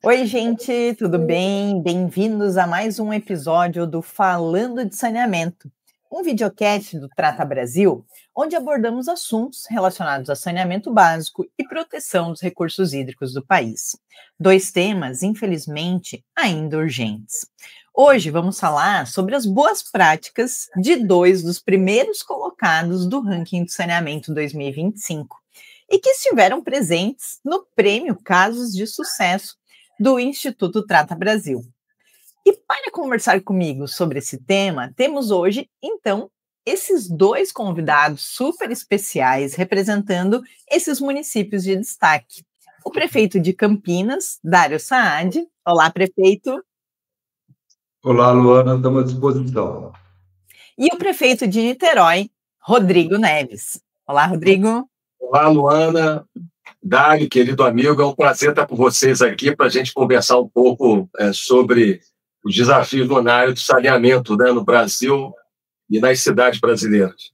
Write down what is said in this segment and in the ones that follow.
Oi, gente, tudo bem? Bem-vindos a mais um episódio do Falando de Saneamento, um videocast do Trata Brasil, onde abordamos assuntos relacionados a saneamento básico e proteção dos recursos hídricos do país. Dois temas, infelizmente, ainda urgentes. Hoje vamos falar sobre as boas práticas de dois dos primeiros colocados do ranking de saneamento 2025 e que estiveram presentes no Prêmio Casos de Sucesso do Instituto Trata Brasil. E para conversar comigo sobre esse tema, temos hoje, então, esses dois convidados super especiais representando esses municípios de destaque. O prefeito de Campinas, Dário Saad. Olá, prefeito. Olá, Luana, estamos à disposição. E o prefeito de Niterói, Rodrigo Neves. Olá, Rodrigo. Olá, Luana. Dário, querido amigo, é um prazer estar com vocês aqui para a gente conversar um pouco sobre os desafios na área do saneamento, né, no Brasil e nas cidades brasileiras.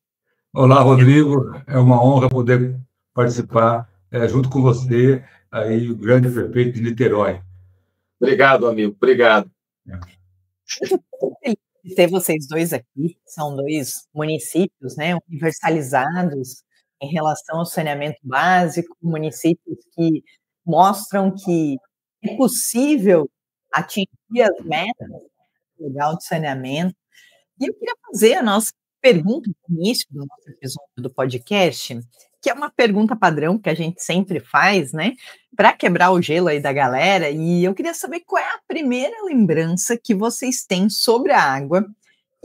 Olá, Rodrigo, é uma honra poder participar junto com você, aí, o grande prefeito de Niterói. Obrigado, amigo, obrigado. Muito feliz de ter vocês dois aqui, são dois municípios, né, universalizados em relação ao saneamento básico, municípios que mostram que é possível atingir as metas legal de saneamento. E eu queria fazer a nossa pergunta no início do nosso episódio do podcast, que é uma pergunta padrão que a gente sempre faz, né, para quebrar o gelo aí da galera, e eu queria saber qual é a primeira lembrança que vocês têm sobre a água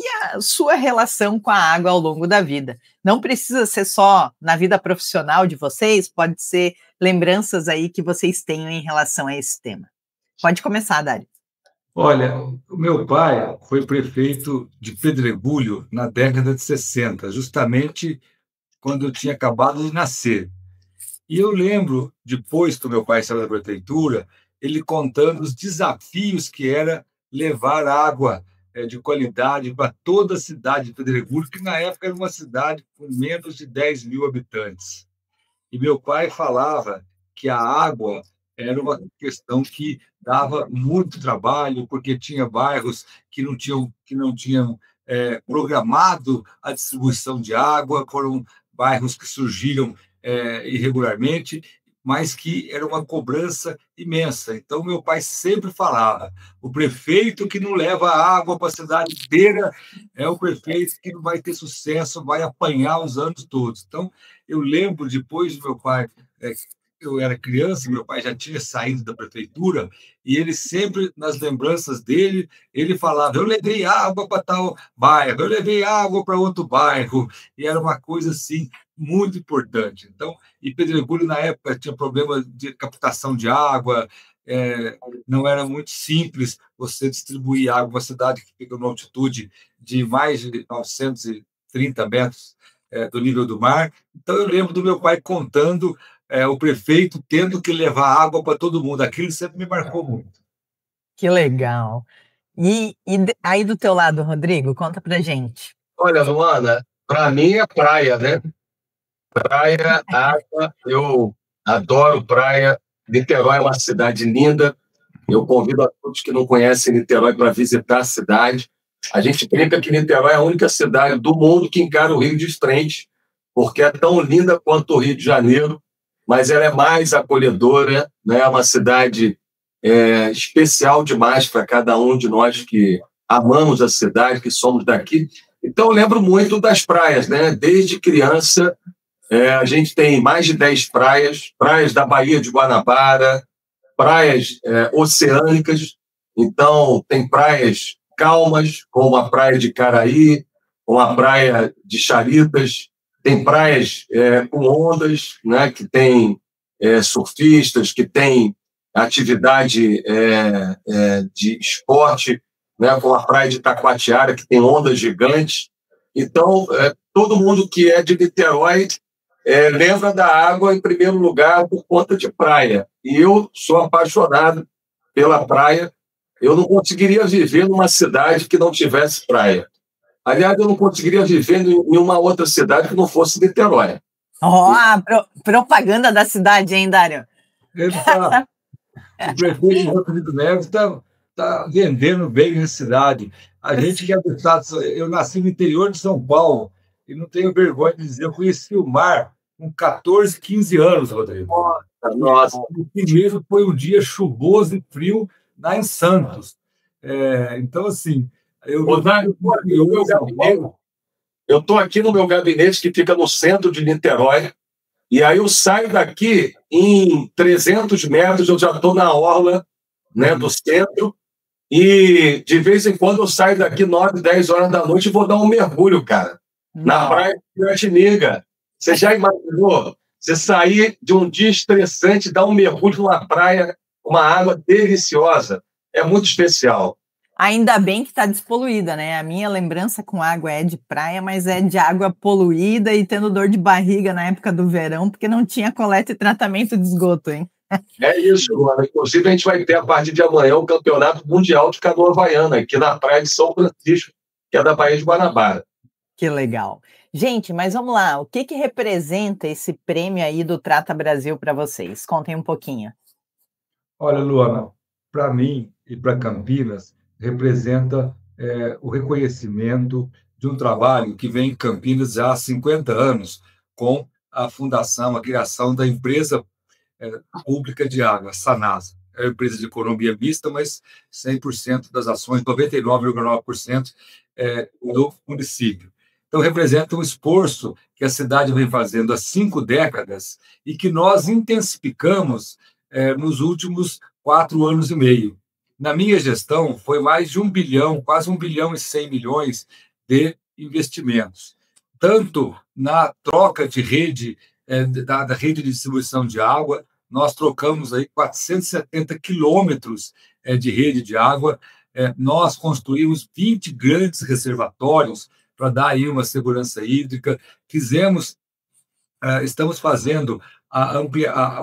e a sua relação com a água ao longo da vida. Não precisa ser só na vida profissional de vocês, pode ser lembranças aí que vocês tenham em relação a esse tema. Pode começar, Dário. Olha, o meu pai foi prefeito de Pedregulho na década de 60, justamente quando eu tinha acabado de nascer. E eu lembro, depois que o meu pai saiu da prefeitura, ele contando os desafios que era levar água de qualidade para toda a cidade de Pedregulho, que na época era uma cidade com menos de 10 mil habitantes. E meu pai falava que a água era uma questão que dava muito trabalho, porque tinha bairros que não tinham programado a distribuição de água, foram bairros que surgiram irregularmente, mas que era uma cobrança imensa. Então, meu pai sempre falava, o prefeito que não leva água para a cidade inteira é o prefeito que não vai ter sucesso, vai apanhar os anos todos. Então, eu lembro, depois do meu pai, eu era criança, meu pai já tinha saído da prefeitura, e ele sempre, nas lembranças dele, ele falava, eu levei água para tal bairro, eu levei água para outro bairro, e era uma coisa assim, muito importante. Então, e Pedregulho, na época, tinha problema de captação de água, não era muito simples você distribuir água, uma cidade que fica numa altitude de mais de 930 metros do nível do mar. Então, eu lembro do meu pai contando o prefeito tendo que levar água para todo mundo. Aquilo sempre me marcou muito. Que legal. E aí do teu lado, Rodrigo, conta pra gente. Olha, Luana, para mim é praia, né? Praia, água, eu adoro praia. Niterói é uma cidade linda. Eu convido a todos que não conhecem Niterói para visitar a cidade. A gente brinca que Niterói é a única cidade do mundo que encara o Rio de frente, porque é tão linda quanto o Rio de Janeiro, mas ela é mais acolhedora, né? É uma cidade especial demais para cada um de nós que amamos a cidade, que somos daqui. Então, eu lembro muito das praias, né? Desde criança, a gente tem mais de 10 praias, praias da Baía de Guanabara, praias oceânicas. Então, tem praias calmas, como a praia de Caraí, como a praia de Charitas. Tem praias com ondas, né, que tem surfistas, que tem atividade de esporte, né, como a praia de Taquatiara, que tem ondas gigantes. Então, todo mundo que é de Niterói lembra da água, em primeiro lugar, por conta de praia. E eu sou apaixonado pela praia. Eu não conseguiria viver numa cidade que não tivesse praia. Aliás, eu não conseguiria viver em uma outra cidade que não fosse Niterói. Propaganda da cidade, hein, Dário? O prefeito Rodrigo Neves está vendendo bem na cidade. A gente que é do estado, eu nasci no interior de São Paulo e não tenho vergonha de dizer, eu conheci o mar com 14, 15 anos, Rodrigo. Nossa. O primeiro foi um dia chuvoso e frio lá em Santos. Então, assim, eu estou aqui no meu gabinete que fica no centro de Niterói, e aí eu saio daqui em 300 metros, eu já estou na orla, né, do centro, e de vez em quando eu saio daqui 9, 10 horas da noite e vou dar um mergulho, cara, na praia de Piratininga. Você já imaginou? Você sair de um dia estressante, dar um mergulho numa praia, uma água deliciosa. É muito especial. Ainda bem que está despoluída, né? A minha lembrança com água é de praia, mas é de água poluída e tendo dor de barriga na época do verão, porque não tinha coleta e tratamento de esgoto, hein? É isso, Luana. Inclusive, a gente vai ter, a partir de amanhã, o Campeonato Mundial de Canoa Havaiana, aqui na praia de São Francisco, que é da Baía de Guanabara. Que legal. Gente, mas vamos lá. O que representa esse prêmio aí do Trata Brasil para vocês? Contem um pouquinho. Olha, Luana, para mim e para Campinas, representa o reconhecimento de um trabalho que vem em Campinas já há 50 anos, com a fundação, a criação da empresa pública de água, Sanasa. É uma empresa de economia mista, mas 100% das ações, 99,9% do município. Então, representa um esforço que a cidade vem fazendo há 5 décadas e que nós intensificamos nos últimos 4 anos e meio. Na minha gestão, foi mais de 1 bilhão, quase 1 bilhão e 100 milhões de investimentos, tanto na troca de rede, da rede de distribuição de água. Nós trocamos aí 470 quilômetros de rede de água, nós construímos 20 grandes reservatórios para dar aí uma segurança hídrica, estamos fazendo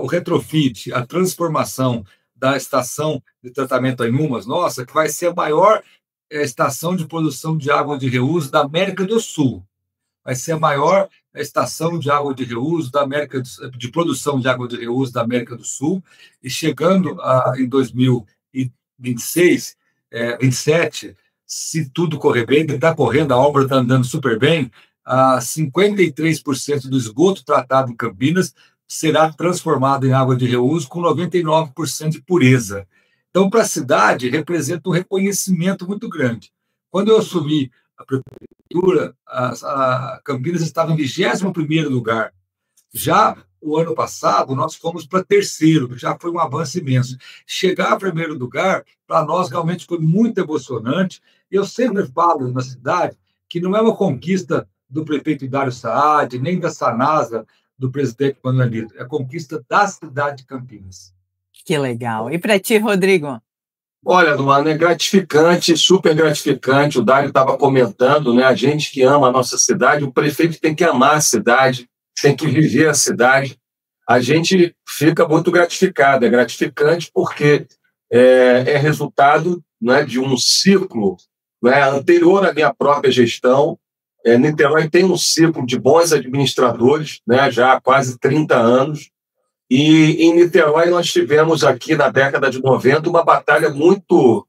o retrofit, a transformação da estação de tratamento Inhumas, nossa, que vai ser a maior estação de produção de água de reuso da América do Sul. Vai ser a maior estação de água de reuso de produção de água de reuso da América do Sul, e chegando em 2026, 27, se tudo correr bem, está correndo, a obra está andando super bem, 53% do esgoto tratado em Campinas será transformado em água de reuso com 99% de pureza. Então, para a cidade, representa um reconhecimento muito grande. Quando eu assumi a prefeitura, a Campinas estava em 21º lugar. Já o ano passado, nós fomos para 3º, já foi um avanço imenso. Chegar a 1º lugar, para nós, realmente foi muito emocionante. Eu sempre falo na cidade que não é uma conquista do prefeito Dário Saad, nem da Sanasa, do presidente Manuelito, é a conquista da cidade de Campinas. Que legal. E para ti, Rodrigo? Olha, Luana, é gratificante, super gratificante. O Dário estava comentando, né? A gente que ama a nossa cidade, o prefeito tem que amar a cidade, tem que viver a cidade. A gente fica muito gratificado, é gratificante porque é resultado, né, de um ciclo, né, anterior à minha própria gestão. Niterói tem um ciclo de bons administradores, né, já há quase 30 anos, e em Niterói nós tivemos aqui na década de 90 uma batalha muito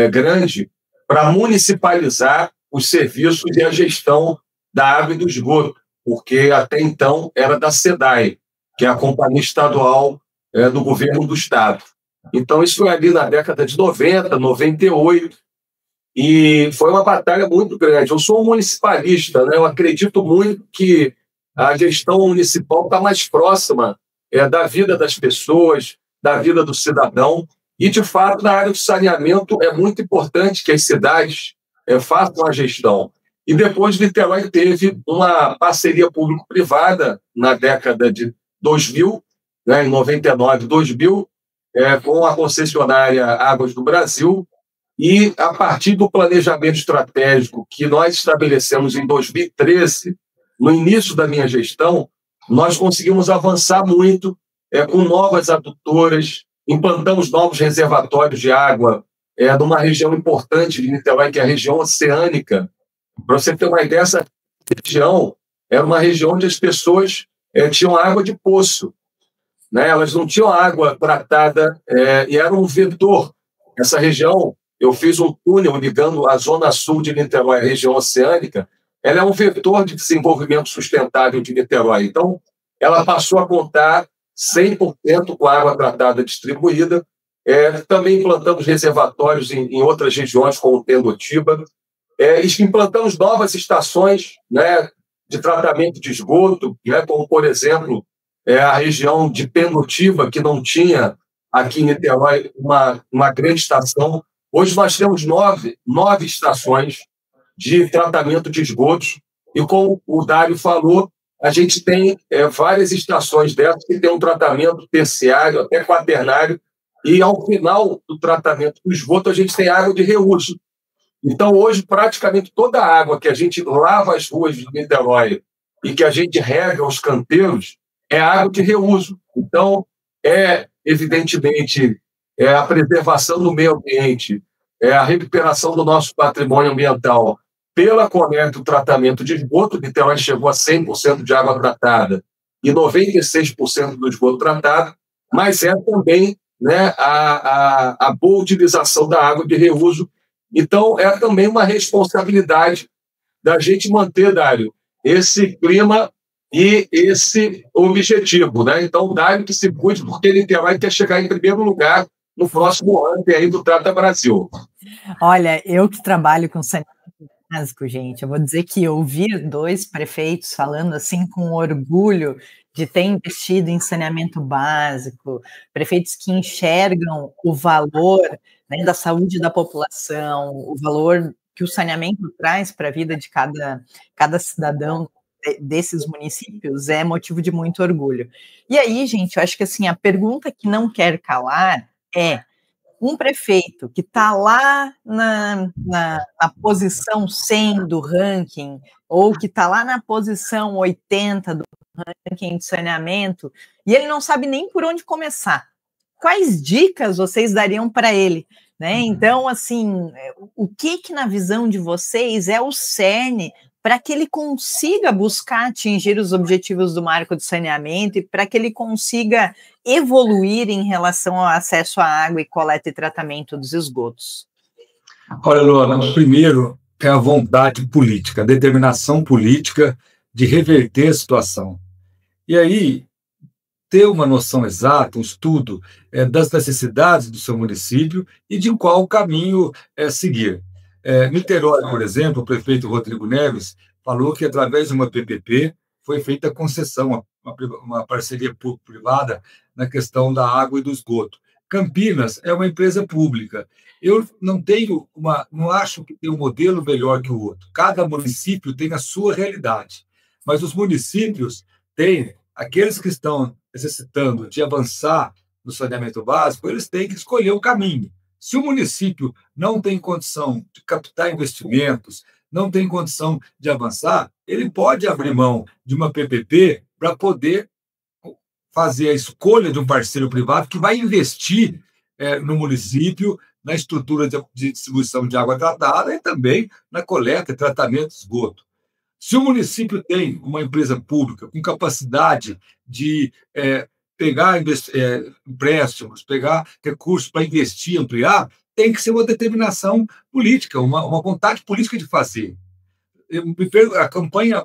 grande para municipalizar os serviços e a gestão da água e do esgoto, porque até então era da SEDAI, que é a companhia estadual do governo do estado. Então isso foi ali na década de 90, 98, e foi uma batalha muito grande. Eu sou um municipalista, né? Eu acredito muito que a gestão municipal está mais próxima da vida das pessoas, da vida do cidadão. E, de fato, na área do saneamento é muito importante que as cidades façam a gestão. E depois, Niterói teve uma parceria público-privada na década de 2000, né, em 99, 2000, com a concessionária Águas do Brasil. E, a partir do planejamento estratégico que nós estabelecemos em 2013, no início da minha gestão, nós conseguimos avançar muito com novas adutoras, implantamos novos reservatórios de água numa região importante de Niterói, que é a região oceânica. Para você ter uma ideia, essa região era uma região onde as pessoas tinham água de poço, né? Elas não tinham água tratada e era um vetor. Essa região, eu fiz um túnel ligando a zona sul de Niterói à região oceânica, ela é um vetor de desenvolvimento sustentável de Niterói. Então, ela passou a contar 100% com a água tratada distribuída. Também implantamos reservatórios em outras regiões, como Tendotiba. Implantamos novas estações, né, de tratamento de esgoto, né, como, por exemplo, a região de Pendotiba, que não tinha aqui em Niterói uma grande estação. Hoje nós temos nove estações de tratamento de esgotos, e como o Dário falou, a gente tem várias estações dessas que tem um tratamento terciário, até quaternário, e ao final do tratamento do esgoto a gente tem água de reuso. Então, hoje, praticamente toda a água que a gente lava as ruas de Niterói e que a gente rega os canteiros é água de reuso. Então, evidentemente, a preservação do meio ambiente, a recuperação do nosso patrimônio ambiental pela coleta e tratamento de esgoto. Niterói chegou a 100% de água tratada e 96% do esgoto tratado, mas também, né, a boa utilização da água de reuso. Então, é também uma responsabilidade da gente manter, Dário, esse clima e esse objetivo, né? Então, Dário que se cuide, porque Niterói quer chegar em primeiro lugar no próximo ano aí do Trata Brasil. Olha, eu que trabalho com saneamento básico, gente, eu vou dizer que ouvir 2 prefeitos falando assim com orgulho de ter investido em saneamento básico, prefeitos que enxergam o valor, né, da saúde da população, o valor que o saneamento traz para a vida de cada cidadão desses municípios, é motivo de muito orgulho. E aí, gente, eu acho que assim, a pergunta que não quer calar é: um prefeito que está lá na posição 100 do ranking, ou que está lá na posição 80 do ranking de saneamento, e ele não sabe nem por onde começar. Quais dicas vocês dariam para ele? Né? Então, assim, o que na visão de vocês é o cerne para que ele consiga buscar atingir os objetivos do marco de saneamento e para que ele consiga evoluir em relação ao acesso à água e coleta e tratamento dos esgotos? Olha, Luana, o primeiro é a vontade política, a determinação política de reverter a situação. E aí, ter uma noção exata, um estudo das necessidades do seu município e de qual caminho seguir. Niterói, por exemplo, o prefeito Rodrigo Neves falou que, através de uma PPP, foi feita a concessão, uma parceria público-privada na questão da água e do esgoto. Campinas é uma empresa pública. Eu não acho que tem um modelo melhor que o outro. Cada município tem a sua realidade, mas os municípios têm, aqueles que estão necessitando de avançar no saneamento básico, eles têm que escolher o caminho. Se o município não tem condição de captar investimentos, não tem condição de avançar, ele pode abrir mão de uma PPP para poder fazer a escolha de um parceiro privado que vai investir no município, na estrutura de distribuição de água tratada e também na coleta e tratamento de esgoto. Se o município tem uma empresa pública com capacidade de pegar empréstimos, pegar recursos para investir, ampliar, tem que ser uma determinação política, uma vontade política de fazer. A campanha,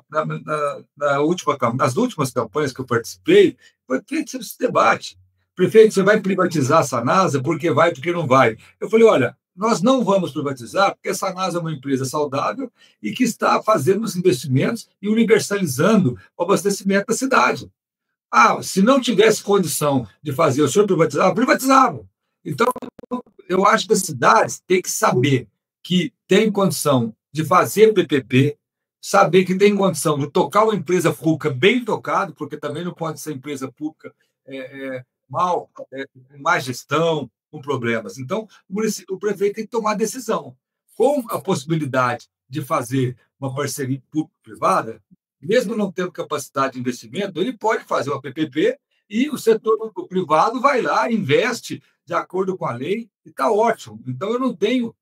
nas últimas campanhas que eu participei, foi feito esse debate. Prefeito, você vai privatizar a Sanasa? Porque vai, porque não vai. Eu falei, olha, nós não vamos privatizar, porque a Sanasa é uma empresa saudável e que está fazendo os investimentos e universalizando o abastecimento da cidade. Se não tivesse condição de fazer, o senhor privatizava. Então, eu acho que as cidades têm que saber que tem condição de fazer PPP, saber que tem condição de tocar uma empresa pública bem tocada, porque também não pode ser empresa pública mal, com má gestão, com problemas. Então, o prefeito tem que tomar decisão. Com a possibilidade de fazer uma parceria público-privada, mesmo não tendo capacidade de investimento, ele pode fazer uma PPP e o setor privado vai lá, investe de acordo com a lei e está ótimo. Então, eu não tenho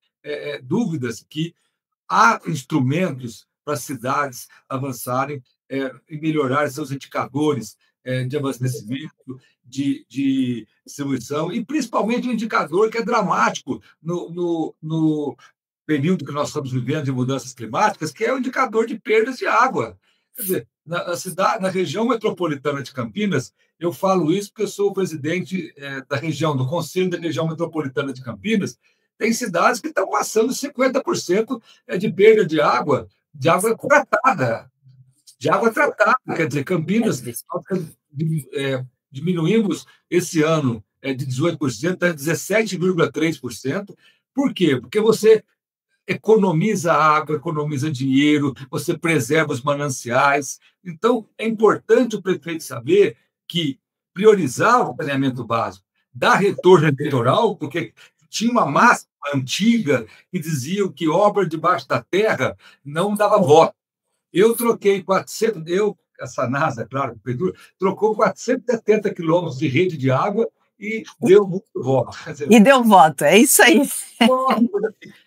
dúvidas que há instrumentos para as cidades avançarem e melhorar seus indicadores de abastecimento, de distribuição, e principalmente um indicador que é dramático no período que nós estamos vivendo de mudanças climáticas, que é o indicador de perdas de água. Quer dizer, na região metropolitana de Campinas, eu falo isso porque eu sou o presidente da região, do Conselho da Região Metropolitana de Campinas, tem cidades que estão passando 50% de perda de água tratada. De água tratada, quer dizer, Campinas, diminuímos esse ano de 18% a 17,3%. Por quê? Porque você economiza água, economiza dinheiro, você preserva os mananciais. Então, é importante o prefeito saber que priorizar o saneamento básico, dar retorno eleitoral, porque tinha uma máxima antiga que dizia que obra debaixo da terra não dava voto. Eu troquei 400, a Sanasa, claro, a prefeitura, trocou 470 quilômetros de rede de água e deu muito voto. E deu voto, é isso aí.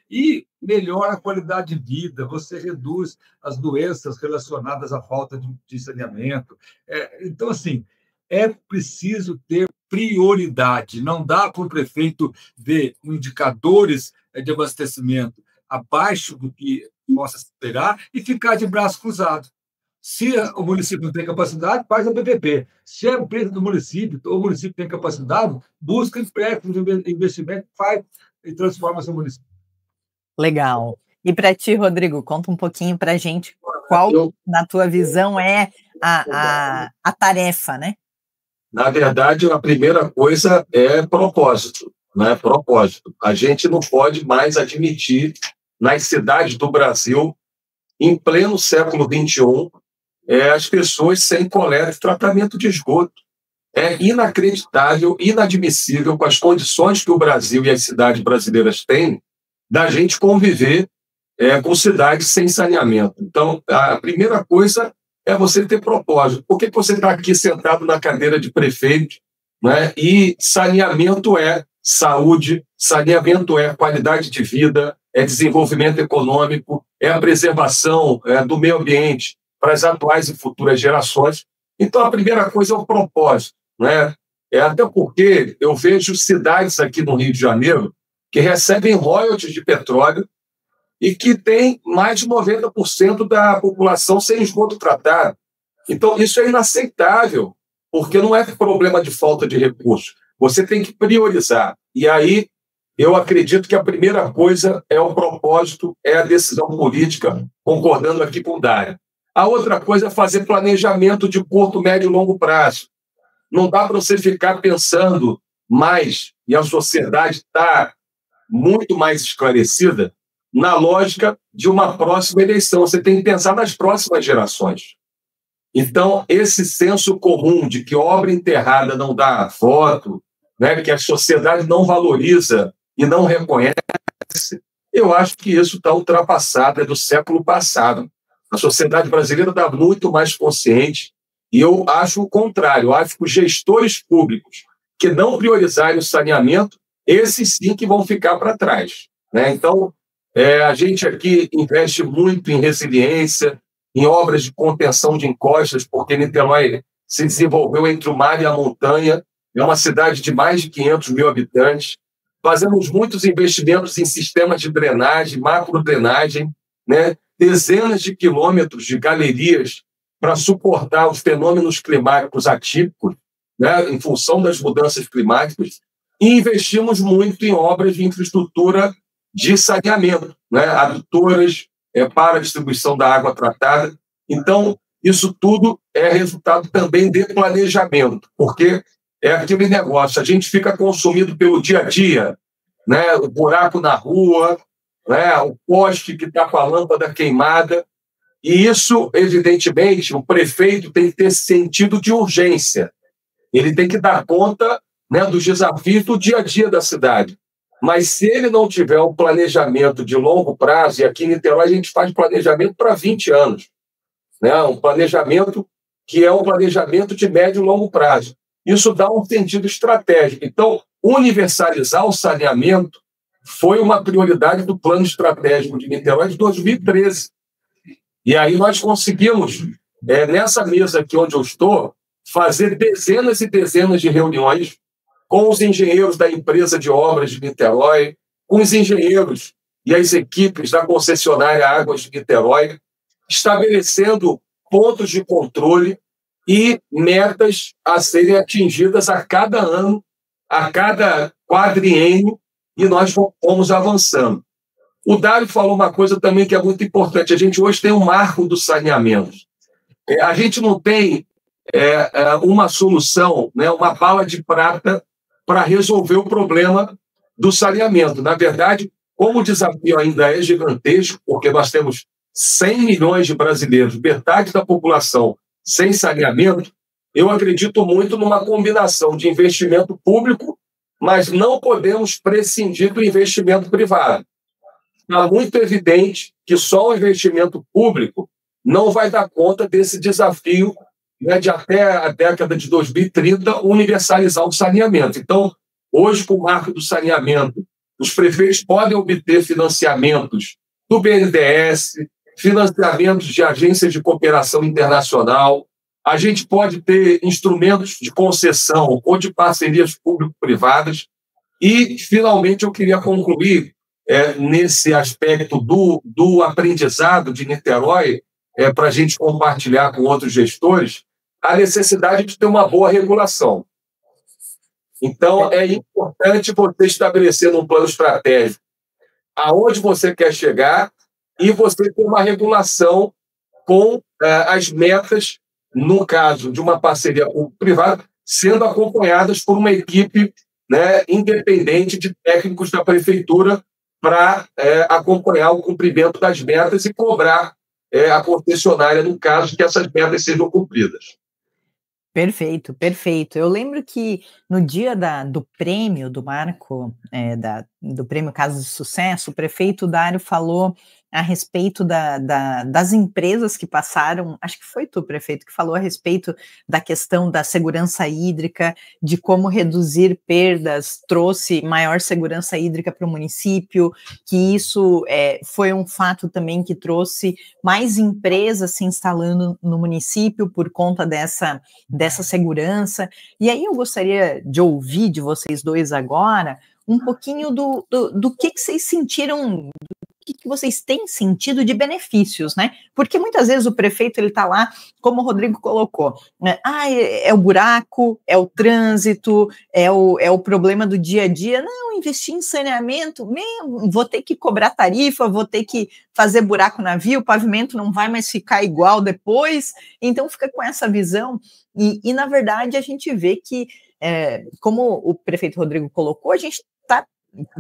E melhora a qualidade de vida, você reduz as doenças relacionadas à falta de saneamento. Então, assim, é preciso ter prioridade. Não dá para o prefeito ver indicadores de abastecimento abaixo do que possa esperar e ficar de braço cruzado. Se o município não tem capacidade, faz a PPP. Se a empresa do município ou o município tem capacidade, busca empréstimo de investimento, faz e transforma seu município. Legal. E para ti, Rodrigo, conta um pouquinho para a gente qual, na tua visão, é a tarefa, né? Na verdade, a primeira coisa é propósito, né? Propósito. A gente não pode mais admitir nas cidades do Brasil, em pleno século XXI, as pessoas sem coleta e tratamento de esgoto. É inacreditável, inadmissível, com as condições que o Brasil e as cidades brasileiras têm, da gente conviver com cidades sem saneamento. Então, a primeira coisa é você ter propósito. Por que você está aqui sentado na cadeira de prefeito, né? E saneamento é saúde, saneamento é qualidade de vida, é desenvolvimento econômico, é a preservação do meio ambiente para as atuais e futuras gerações. Então, a primeira coisa é o propósito, né? Até porque eu vejo cidades aqui no Rio de Janeiro que recebem royalties de petróleo e que tem mais de 90% da população sem esgoto tratado. Então, isso é inaceitável, porque não é problema de falta de recursos. Você tem que priorizar. E aí, eu acredito que a primeira coisa é o propósito, é a decisão política, concordando aqui com o Dário. A outra coisa é fazer planejamento de curto, médio e longo prazo. Não dá para você ficar pensando mais, e a sociedade está muito mais esclarecida, na lógica de uma próxima eleição. Você tem que pensar nas próximas gerações. Então, esse senso comum de que obra enterrada não dá voto, né, que a sociedade não valoriza e não reconhece, eu acho que isso está ultrapassado, é do século passado. A sociedade brasileira está muito mais consciente e eu acho o contrário. Eu acho que os gestores públicos que não priorizarem o saneamento, esses sim que vão ficar para trás, né? Então, a gente aqui investe muito em resiliência, em obras de contenção de encostas, porque Niterói se desenvolveu entre o mar e a montanha, é uma cidade de mais de 500 mil habitantes. Fazemos muitos investimentos em sistemas de drenagem, macrodrenagem, né? Dezenas de quilômetros de galerias para suportar os fenômenos climáticos atípicos, né? Em função das mudanças climáticas, e investimos muito em obras de infraestrutura de saneamento, né? Adutoras para a distribuição da água tratada. Então, isso tudo é resultado também de planejamento, porque é aquele negócio, a gente fica consumido pelo dia a dia, né? O buraco na rua, né? O poste que está com a lâmpada queimada, e isso, evidentemente, o prefeito tem que ter sentido de urgência, ele tem que dar conta, né, dos desafios do dia a dia da cidade. Mas se ele não tiver um planejamento de longo prazo, e aqui em Niterói a gente faz planejamento para 20 anos, né? Um planejamento que é um planejamento de médio e longo prazo. Isso dá um sentido estratégico. Então, universalizar o saneamento foi uma prioridade do Plano Estratégico de Niterói de 2013. E aí nós conseguimos, nessa mesa aqui onde eu estou, fazer dezenas e dezenas de reuniões com os engenheiros da empresa de obras de Niterói, com os engenheiros e as equipes da concessionária Águas de Niterói, estabelecendo pontos de controle e metas a serem atingidas a cada ano, a cada quadriênio, e nós fomos avançando. O Dário falou uma coisa também que é muito importante. A gente hoje tem um marco do saneamento. A gente não tem uma solução, né, uma bala de prata para resolver o problema do saneamento. Na verdade, como o desafio ainda é gigantesco, porque nós temos 100 milhões de brasileiros, metade da população sem saneamento, eu acredito muito numa combinação de investimento público, mas não podemos prescindir do investimento privado. Está muito evidente que só o investimento público não vai dar conta desse desafio, né, de até a década de 2030 universalizar o saneamento. Então, hoje, com o marco do saneamento, os prefeitos podem obter financiamentos do BNDES, financiamentos de agências de cooperação internacional, a gente pode ter instrumentos de concessão ou de parcerias público-privadas. E, finalmente, eu queria concluir nesse aspecto do aprendizado de Niterói, para a gente compartilhar com outros gestores, a necessidade de ter uma boa regulação. Então, é importante você estabelecer um plano estratégico aonde você quer chegar e você ter uma regulação com as metas, no caso de uma parceria público-privada, sendo acompanhadas por uma equipe, né, independente de técnicos da prefeitura para acompanhar o cumprimento das metas e cobrar a concessionária, no caso que essas metas sejam cumpridas. Perfeito, perfeito. Eu lembro que no dia do prêmio do marco, do prêmio Casos de Sucesso, o prefeito Dário falou a respeito das empresas que passaram, acho que foi tu, prefeito, que falou a respeito da questão da segurança hídrica, de como reduzir perdas trouxe maior segurança hídrica para o município, que isso foi um fato também que trouxe mais empresas se instalando no município por conta dessa segurança. E aí eu gostaria de ouvir de vocês dois agora um pouquinho do que vocês sentiram, que vocês têm sentido de benefícios, né? Porque muitas vezes o prefeito, ele tá lá, como o Rodrigo colocou, né? É o buraco, é o trânsito, é o problema do dia a dia. Não, investir em saneamento, vou ter que cobrar tarifa, vou ter que fazer buraco na via, o pavimento não vai mais ficar igual depois. Então fica com essa visão e na verdade, a gente vê que, como o prefeito Rodrigo colocou, a gente está.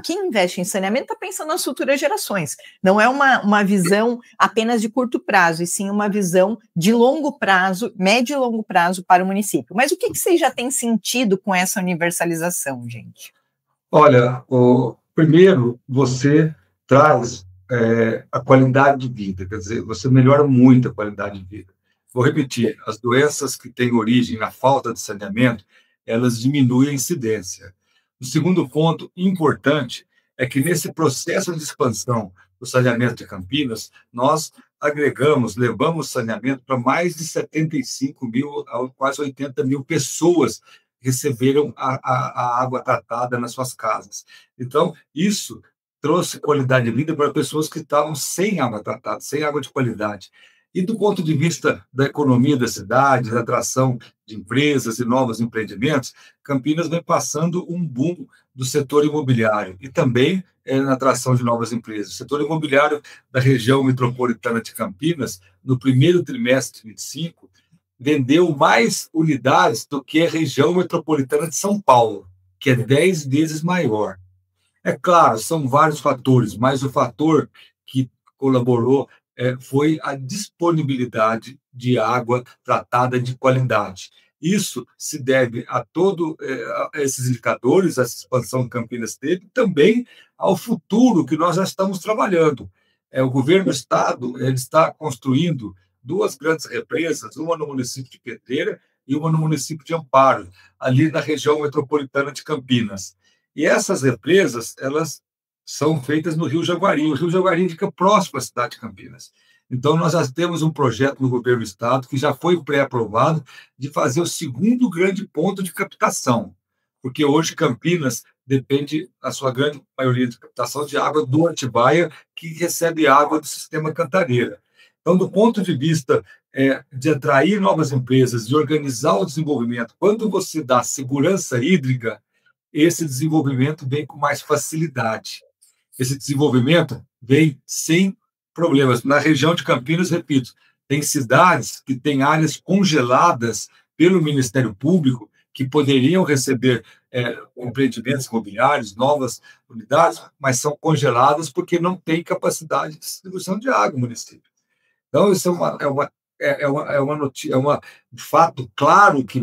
Quem investe em saneamento está pensando nas futuras gerações. Não é uma visão apenas de curto prazo, e sim uma visão de longo prazo, médio e longo prazo para o município. Mas o que vocês já têm sentido com essa universalização, gente? Olha, primeiro, você traz a qualidade de vida, quer dizer, você melhora muito a qualidade de vida. Vou repetir, as doenças que têm origem na falta de saneamento, elas diminuem a incidência. O segundo ponto importante é que nesse processo de expansão do saneamento de Campinas, nós levamos saneamento para mais de 75 mil, quase 80 mil pessoas que receberam a água tratada nas suas casas. Então, isso trouxe qualidade de vida para pessoas que estavam sem água tratada, sem água de qualidade. E do ponto de vista da economia da cidade, da atração de empresas e novos empreendimentos, Campinas vem passando um boom do setor imobiliário e também na atração de novas empresas. O setor imobiliário da região metropolitana de Campinas, no primeiro trimestre de 2025, vendeu mais unidades do que a região metropolitana de São Paulo, que é 10 vezes maior. É claro, são vários fatores, mas o fator que colaborou foi a disponibilidade de água tratada de qualidade. Isso se deve a todos esses indicadores, a expansão que Campinas teve, também ao futuro que nós já estamos trabalhando. O governo do estado ele está construindo 2 grandes represas, uma no município de Pedreira e uma no município de Amparo, ali na região metropolitana de Campinas. E essas represas, elas são feitas no Rio Jaguari. O Rio Jaguari fica próximo à cidade de Campinas. Então, nós já temos um projeto no governo do Estado que já foi pré-aprovado de fazer o segundo grande ponto de captação, porque hoje Campinas depende, a sua grande maioria de captação de água do Atibaia, que recebe água do sistema Cantareira. Então, do ponto de vista de atrair novas empresas, de organizar o desenvolvimento, quando você dá segurança hídrica, esse desenvolvimento vem com mais facilidade. Esse desenvolvimento vem sem problemas. Na região de Campinas, repito, tem cidades que têm áreas congeladas pelo Ministério Público que poderiam receber empreendimentos imobiliários, novas unidades, mas são congeladas porque não tem capacidade de distribuição de água no município. Então, isso um fato claro que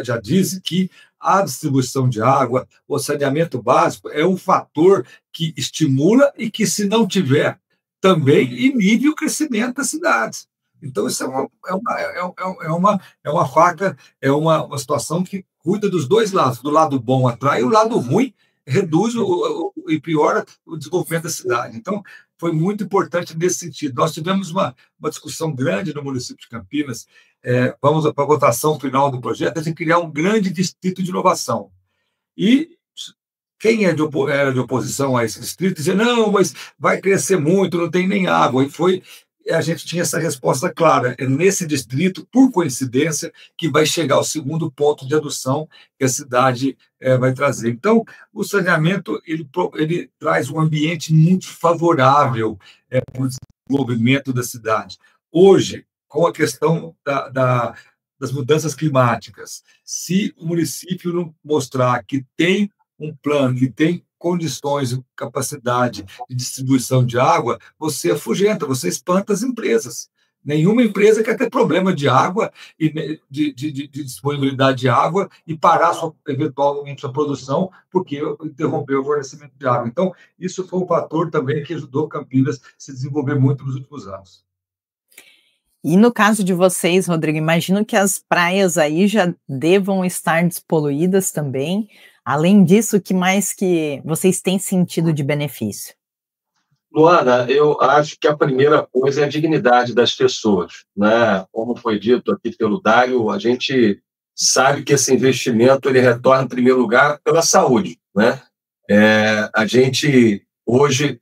já diz que a distribuição de água, o saneamento básico, é um fator que estimula e que, se não tiver, também inibe o crescimento das cidades. Então, isso é uma faca, é uma situação que cuida dos dois lados. Do lado bom atrai, e o lado ruim reduz e piora o desenvolvimento da cidade. Então, foi muito importante nesse sentido. Nós tivemos uma discussão grande no município de Campinas, vamos para a votação final do projeto, de criar um grande distrito de inovação. E quem era de oposição a esse distrito dizia, não, mas vai crescer muito, não tem nem água. E a gente tinha essa resposta clara. É nesse distrito, por coincidência, que vai chegar o segundo ponto de adução que a cidade vai trazer. Então, o saneamento ele traz um ambiente muito favorável para o desenvolvimento da cidade. Hoje, com a questão das mudanças climáticas, se o município não mostrar que tem um plano, que tem condições e capacidade de distribuição de água, você afugenta, você espanta as empresas. Nenhuma empresa quer ter problema de água e de disponibilidade de água e parar eventualmente sua produção porque interrompeu o fornecimento de água. Então, isso foi um fator também que ajudou Campinas a se desenvolver muito nos últimos anos. E no caso de vocês, Rodrigo, imagino que as praias aí já devam estar despoluídas também. Além disso, o que mais que vocês têm sentido de benefício? Luana, eu acho que a primeira coisa é a dignidade das pessoas, né? Como foi dito aqui pelo Dário, a gente sabe que esse investimento ele retorna, em primeiro lugar, pela saúde, né? A gente hoje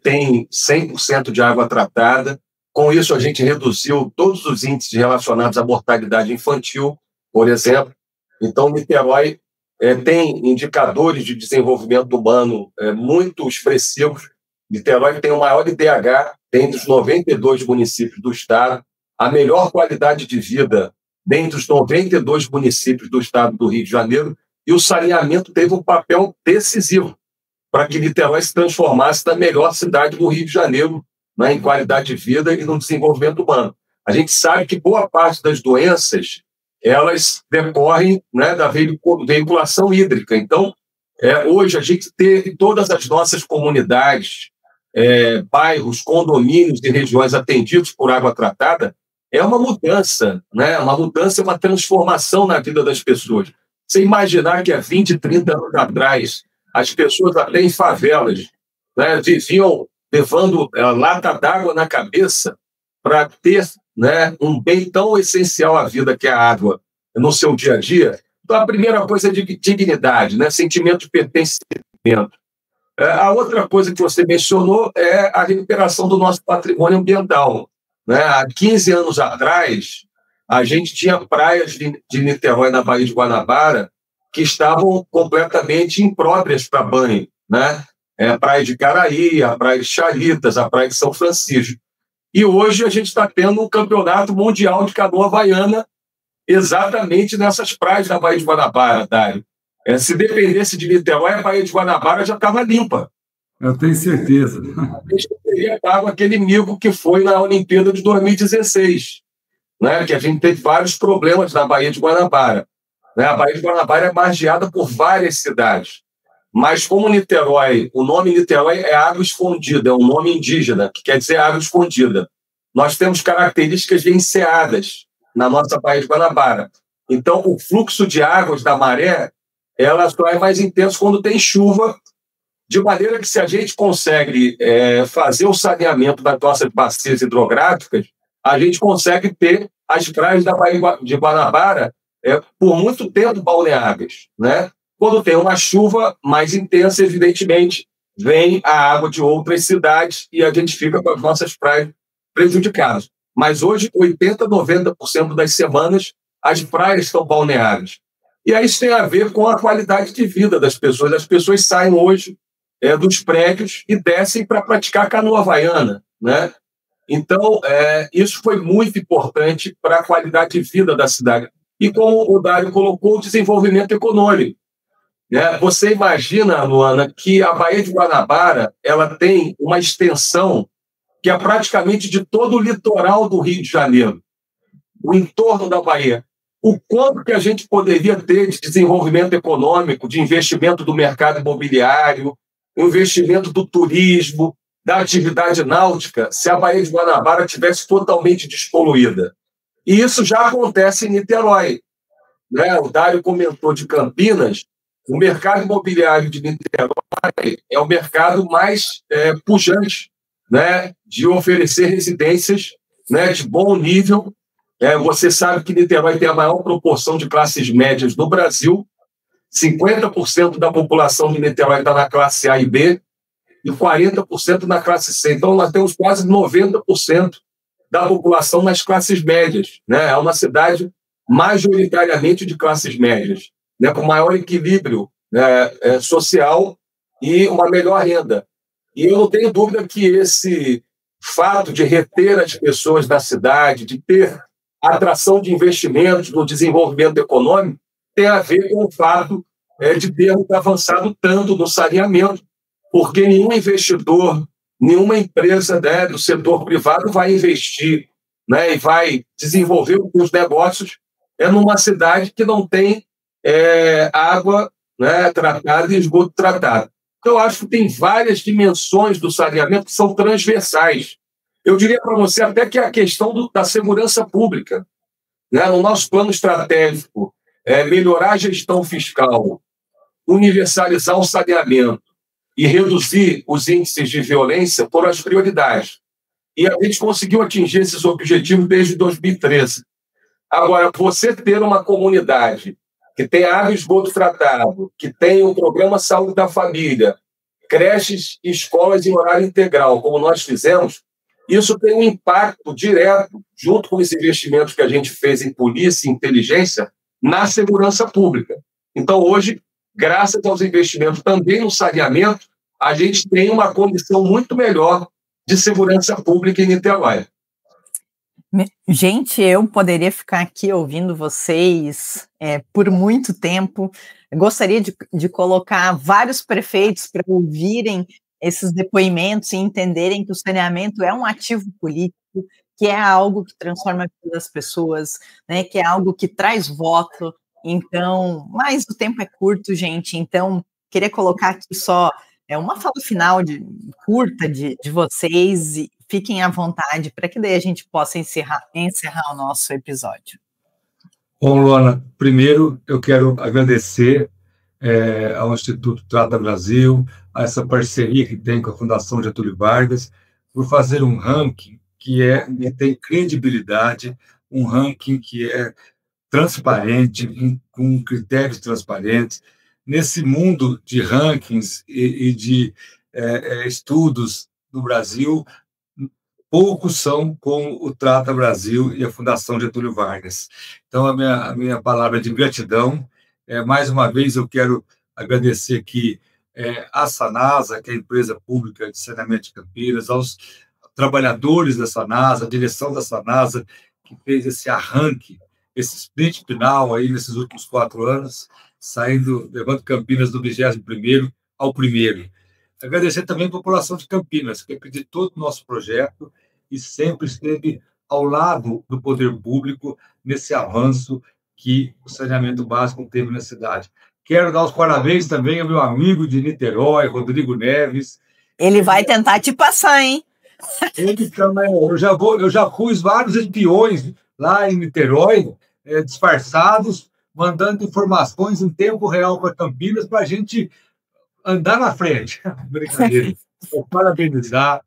tem 100% de água tratada. Com isso, a gente reduziu todos os índices relacionados à mortalidade infantil, por exemplo. Então, Niterói tem indicadores de desenvolvimento humano muito expressivos. Niterói tem o maior IDH dentre os 92 municípios do estado, a melhor qualidade de vida dentre os 92 municípios do estado do Rio de Janeiro, e o saneamento teve um papel decisivo para que Niterói se transformasse na melhor cidade do Rio de Janeiro, né, em qualidade de vida e no desenvolvimento humano. A gente sabe que boa parte das doenças elas decorrem, né, da veiculação hídrica. Então, hoje a gente teve todas as nossas comunidades, bairros, condomínios e regiões atendidos por água tratada. É uma mudança, né? Uma mudança, uma transformação na vida das pessoas. Você imaginar que há 20, 30 anos atrás, as pessoas até em favelas, né, viviam levando lata d'água na cabeça para ter, né, um bem tão essencial à vida que é a água no seu dia a dia. Então, a primeira coisa é dignidade, né, sentimento de pertencimento. A outra coisa que você mencionou é a recuperação do nosso patrimônio ambiental, né? Há 15 anos atrás, a gente tinha praias de Niterói, na Baía de Guanabara, que estavam completamente impróprias para banho, né? A Praia de Caraí, a Praia de Chalitas, a Praia de São Francisco. E hoje a gente está tendo um campeonato mundial de canoa havaiana exatamente nessas praias da Baía de Guanabara, Dário. Se dependesse de Niterói, a Baía de Guanabara já estava limpa. Eu tenho certeza. A gente teria pago aquele mico que foi na Olimpíada de 2016, né? Que a gente teve vários problemas na Baía de Guanabara, né? A Baía de Guanabara é margeada por várias cidades. Mas como Niterói, o nome Niterói é água escondida, é um nome indígena, que quer dizer água escondida. Nós temos características de enseadas na nossa Baía de Guanabara. Então, o fluxo de águas da maré, ela só é mais intenso quando tem chuva de maneira que, se a gente consegue fazer o saneamento das nossas bacias hidrográficas, a gente consegue ter as praias da Baía de Guanabara por muito tempo balneáveis, né? Quando tem uma chuva mais intensa, evidentemente, vem a água de outras cidades e a gente fica com as nossas praias prejudicadas. Mas hoje, 80%, 90% das semanas, as praias estão balneáveis. E aí isso tem a ver com a qualidade de vida das pessoas. As pessoas saem hoje dos prédios e descem para praticar canoa havaiana, né? Então, isso foi muito importante para a qualidade de vida da cidade. E como o Dário colocou, o desenvolvimento econômico. Você imagina, Luana, que a Baía de Guanabara ela tem uma extensão que é praticamente de todo o litoral do Rio de Janeiro, o entorno da Baía. O quanto que a gente poderia ter de desenvolvimento econômico, de investimento do mercado imobiliário, investimento do turismo, da atividade náutica, se a Baía de Guanabara tivesse totalmente despoluída. E isso já acontece em Niterói, né? O Dário comentou de Campinas. O mercado imobiliário de Niterói é o mercado mais pujante, né, de oferecer residências, né, de bom nível. Você sabe que Niterói tem a maior proporção de classes médias no Brasil. 50% da população de Niterói está na classe A e B e 40% na classe C. Então, nós temos quase 90% da população nas classes médias, né? É uma cidade majoritariamente de classes médias, né, com maior equilíbrio social e uma melhor renda. E eu não tenho dúvida que esse fato de reter as pessoas da cidade, de ter atração de investimentos no desenvolvimento econômico, tem a ver com o fato de termos avançado tanto no saneamento, porque nenhum investidor, nenhuma empresa, né, do setor privado vai investir, né, e vai desenvolver os negócios numa cidade que não tem água, né, tratada e esgoto tratado. Então, eu acho que tem várias dimensões do saneamento que são transversais. Eu diria para você até que a questão da segurança pública, né, no nosso plano estratégico, melhorar a gestão fiscal, universalizar o saneamento e reduzir os índices de violência foram as prioridades. E a gente conseguiu atingir esses objetivos desde 2013. Agora, você ter uma comunidade que tem água e esgoto tratado, que tem um programa Saúde da Família, creches e escolas em horário integral, como nós fizemos, isso tem um impacto direto, junto com os investimentos que a gente fez em polícia e inteligência, na segurança pública. Então, hoje, graças aos investimentos também no saneamento, a gente tem uma condição muito melhor de segurança pública em Niterói. Gente, eu poderia ficar aqui ouvindo vocês por muito tempo. Eu gostaria de colocar vários prefeitos para ouvirem esses depoimentos e entenderem que o saneamento é um ativo político, que é algo que transforma a vida das pessoas, né, que é algo que traz voto. Então, mas o tempo é curto, gente, então queria colocar aqui só uma fala final curta de vocês e fiquem à vontade para que daí a gente possa encerrar o nosso episódio. Bom, Luana, primeiro eu quero agradecer ao Instituto Trata Brasil, a essa parceria que tem com a Fundação Getúlio Vargas, por fazer um ranking que tem credibilidade, um ranking que é transparente, com critérios transparentes. Nesse mundo de rankings e de estudos no Brasil, poucos são como o Trata Brasil e a Fundação Getúlio Vargas. Então, a minha palavra de gratidão. Mais uma vez, eu quero agradecer aqui à Sanasa, que é a empresa pública de saneamento de Campinas, aos trabalhadores da Sanasa, a direção da Sanasa, que fez esse arranque, esse sprint final aí nesses últimos 4 anos, levando Campinas do 21º ao 1º. Agradecer também a população de Campinas, que acreditou no nosso projeto e sempre esteve ao lado do poder público nesse avanço que o saneamento básico teve na cidade. Quero dar os parabéns também ao meu amigo de Niterói, Rodrigo Neves. Ele vai tentar te passar, hein? Ele também, eu já pus vários espiões lá em Niterói, disfarçados, mandando informações em tempo real para Campinas, para a gente andar na frente. Brincadeira. Vou parabenizar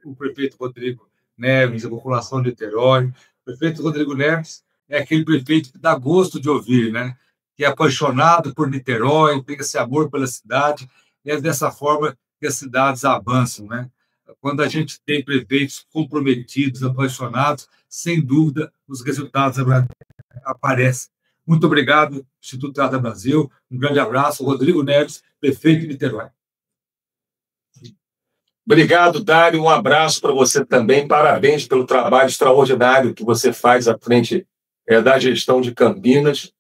o prefeito Rodrigo Neves, a população de Niterói. O prefeito Rodrigo Neves é aquele prefeito que dá gosto de ouvir, né? Que é apaixonado por Niterói, tem esse amor pela cidade, e é dessa forma que as cidades avançam, né? Quando a gente tem prefeitos comprometidos, apaixonados, sem dúvida, os resultados aparecem. Muito obrigado, Instituto Trata Brasil. Um grande abraço. Rodrigo Neves, prefeito de Niterói. Obrigado, Dário. Um abraço para você também. Parabéns pelo trabalho extraordinário que você faz à frente da gestão de Campinas.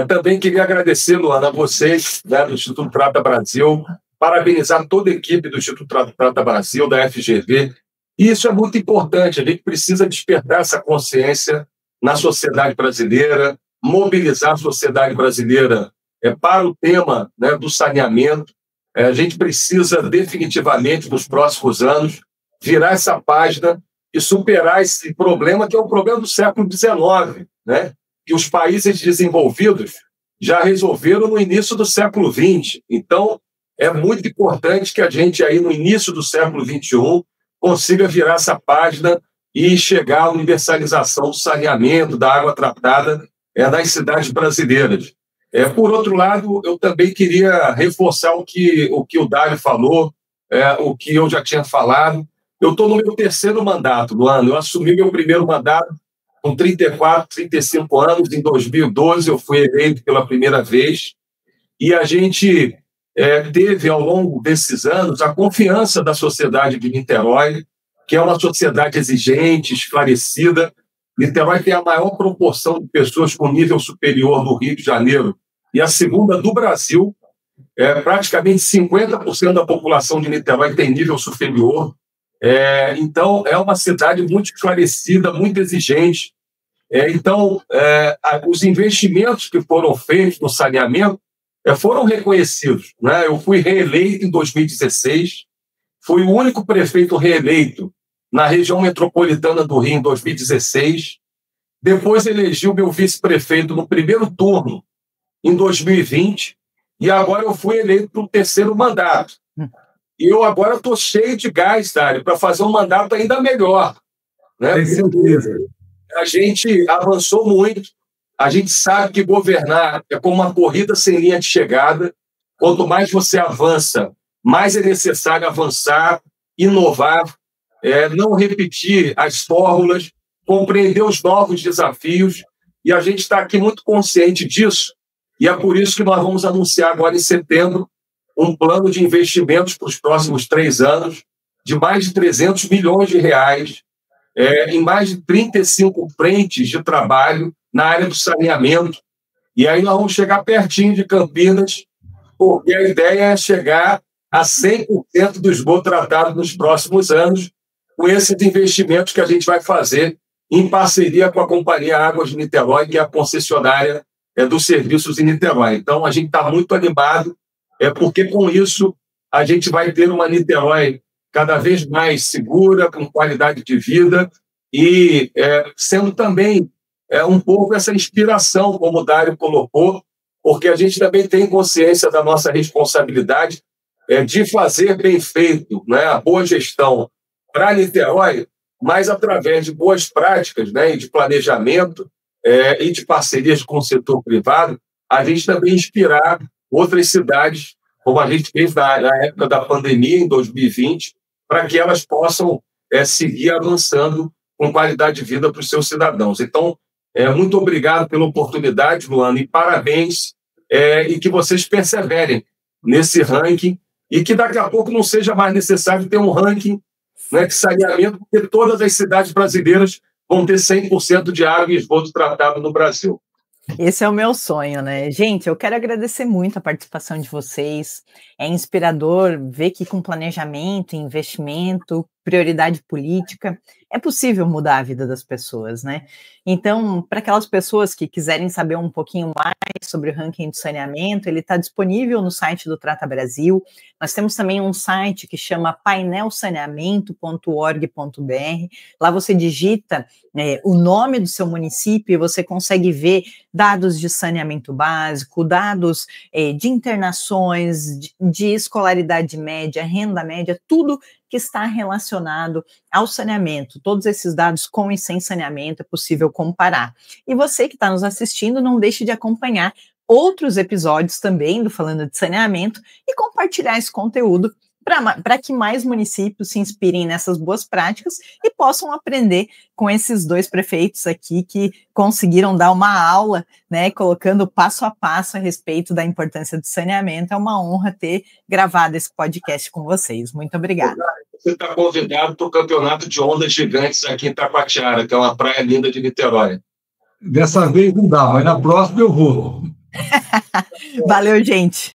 Também queria agradecer, Luana, a vocês, né, do Instituto Trata Brasil, parabenizar toda a equipe do Instituto Trata Brasil, da FGV. E isso é muito importante. A gente precisa despertar essa consciência na sociedade brasileira, mobilizar a sociedade brasileira para o tema, né, do saneamento. A gente precisa definitivamente, nos próximos anos, virar essa página e superar esse problema, que é um problema do século XIX, né? Que os países desenvolvidos já resolveram no início do século XX. Então, é muito importante que a gente, aí no início do século XXI, consiga virar essa página e chegar à universalização do saneamento, da água tratada nas cidades brasileiras. Por outro lado, eu também queria reforçar o que o Dário falou, o que eu já tinha falado. Eu estou no meu terceiro mandato, Luana. Eu assumi meu primeiro mandato com 34, 35 anos. Em 2012, eu fui eleito pela primeira vez. E a gente teve, ao longo desses anos, a confiança da sociedade de Niterói, que é uma sociedade exigente, esclarecida. Niterói tem a maior proporção de pessoas com nível superior no Rio de Janeiro e a segunda do Brasil. Praticamente 50% da população de Niterói tem nível superior. Então, é uma cidade muito esclarecida, muito exigente. Então, os investimentos que foram feitos no saneamento foram reconhecidos, né? Eu fui reeleito em 2016, fui o único prefeito reeleito na região metropolitana do Rio em 2016. Depois elegi o meu vice-prefeito no primeiro turno, em 2020, e agora eu fui eleito para o terceiro mandato. E eu agora estou cheio de gás, Dário, para fazer um mandato ainda melhor, né? Tem certeza. A gente avançou muito, a gente sabe que governar é como uma corrida sem linha de chegada. Quanto mais você avança, mais é necessário avançar, inovar, não repetir as fórmulas, compreender os novos desafios, e a gente está aqui muito consciente disso, e é por isso que nós vamos anunciar agora em setembro um plano de investimentos para os próximos 3 anos de mais de 300 milhões de reais, em mais de 35 frentes de trabalho na área do saneamento. E aí nós vamos chegar pertinho de Campinas, porque a ideia é chegar a 100% do esgoto tratado nos próximos anos, com esses investimentos que a gente vai fazer em parceria com a Companhia Águas de Niterói, que é a concessionária dos serviços em Niterói. Então, a gente está muito animado, porque com isso a gente vai ter uma Niterói cada vez mais segura, com qualidade de vida, e sendo também um pouco essa inspiração, como o Dário colocou, porque a gente também tem consciência da nossa responsabilidade de fazer bem feito, né, a boa gestão para Niterói, mas através de boas práticas, né, e de planejamento e de parcerias com o setor privado, a gente também inspirar outras cidades, como a gente fez na época da pandemia, em 2020, para que elas possam seguir avançando com qualidade de vida para os seus cidadãos. Então, muito obrigado pela oportunidade, Luana, e parabéns, e que vocês perseverem nesse ranking, e que daqui a pouco não seja mais necessário ter um ranking, né, de saneamento, porque todas as cidades brasileiras vão ter 100% de água e esgoto tratado no Brasil. Esse é o meu sonho, né? Gente, eu quero agradecer muito a participação de vocês. É inspirador ver que com planejamento e investimento, prioridade política, é possível mudar a vida das pessoas, né? Então, para aquelas pessoas que quiserem saber um pouquinho mais sobre o ranking de saneamento, ele está disponível no site do Trata Brasil. Nós temos também um site que chama painelsaneamento.org.br. Lá você digita o nome do seu município e você consegue ver dados de saneamento básico, dados de internações, de escolaridade média, renda média, tudo que está relacionado ao saneamento. Todos esses dados com e sem saneamento é possível comparar. E você que está nos assistindo, não deixe de acompanhar outros episódios também do Falando de Saneamento e compartilhar esse conteúdo para que mais municípios se inspirem nessas boas práticas e possam aprender com esses dois prefeitos aqui que conseguiram dar uma aula, né, colocando passo a passo a respeito da importância do saneamento. É uma honra ter gravado esse podcast com vocês. Muito obrigada. Você está convidado para o Campeonato de Ondas Gigantes aqui em Taquatiara, que é uma praia linda de Niterói. Dessa vez não dá, mas na próxima eu vou. Valeu, gente.